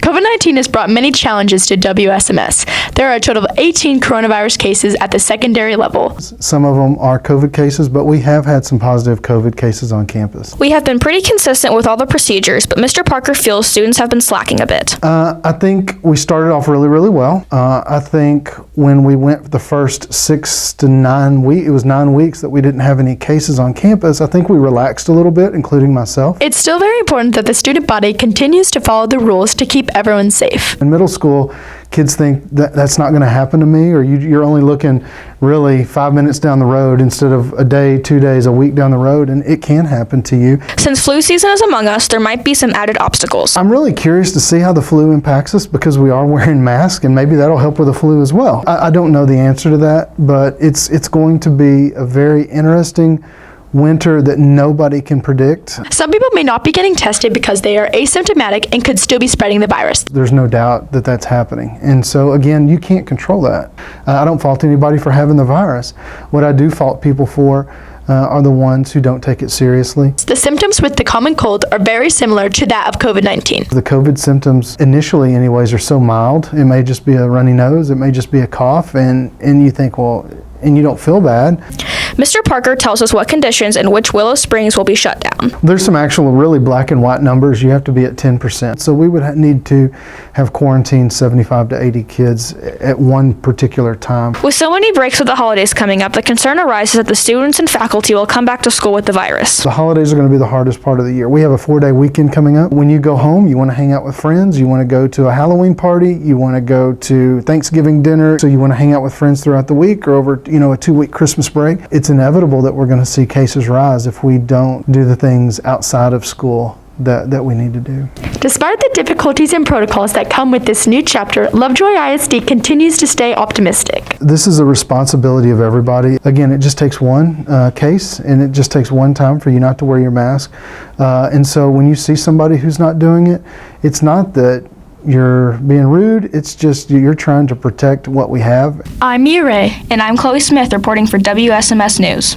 COVID-19 has brought many challenges to WSMS. There are a total of 18 coronavirus cases at the secondary level. Some of them are COVID cases, but we have had some positive COVID cases on campus. We have been pretty consistent with all the procedures, but Mr. Parker feels students have been slacking a bit. I think we started off really well. I think when we went the first 6 to 9 weeks, it was 9 weeks that we didn't have any cases on campus, I think we relaxed a little bit, including myself. It's still very important that the student body continues to follow the rules to keep everyone safe. In middle school, kids think that that's not going to happen to me, or you're only looking really 5 minutes down the road instead of a day, 2 days, a week down the road, and it can happen to you. Since flu season is among us, there might be some added obstacles. I'm really curious to see how the flu impacts us because we are wearing masks, and maybe that'll help with the flu as well. I don't know the answer to that, but it's going to be a very interesting winter that nobody can predict. Some people may not be getting tested because they are asymptomatic and could still be spreading the virus. There's no doubt that that's happening. And so again, you can't control that. I don't fault anybody for having the virus. What I do fault people for are the ones who don't take it seriously. The symptoms with the common cold are very similar to that of COVID-19. The COVID symptoms initially anyways are so mild. It may just be a runny nose, it may just be a cough, and you think, well, and you don't feel bad. Mr. Parker tells us what conditions in which Willow Springs will be shut down. There's some actual really black and white numbers. You have to be at 10%. So we would need to have quarantined 75 to 80 kids at one particular time. With so many breaks with the holidays coming up, the concern arises that the students and faculty will come back to school with the virus. The holidays are going to be the hardest part of the year. We have a 4-day weekend coming up. When you go home, you want to hang out with friends, you want to go to a Halloween party, you want to go to Thanksgiving dinner, so you want to hang out with friends throughout the week or over, a 2-week Christmas break. It's inevitable that we're going to see cases rise if we don't do the things outside of school that we need to do. Despite the difficulties and protocols that come with this new chapter, Lovejoy ISD continues to stay optimistic. This is a responsibility of everybody. Again, it just takes one case, and it just takes one time for you not to wear your mask. And so when you see somebody who's not doing it, it's not that you're being rude, it's just you're trying to protect what we have. I'm MIA REAUGH. And I'm Chloe Smith reporting for WSMS News.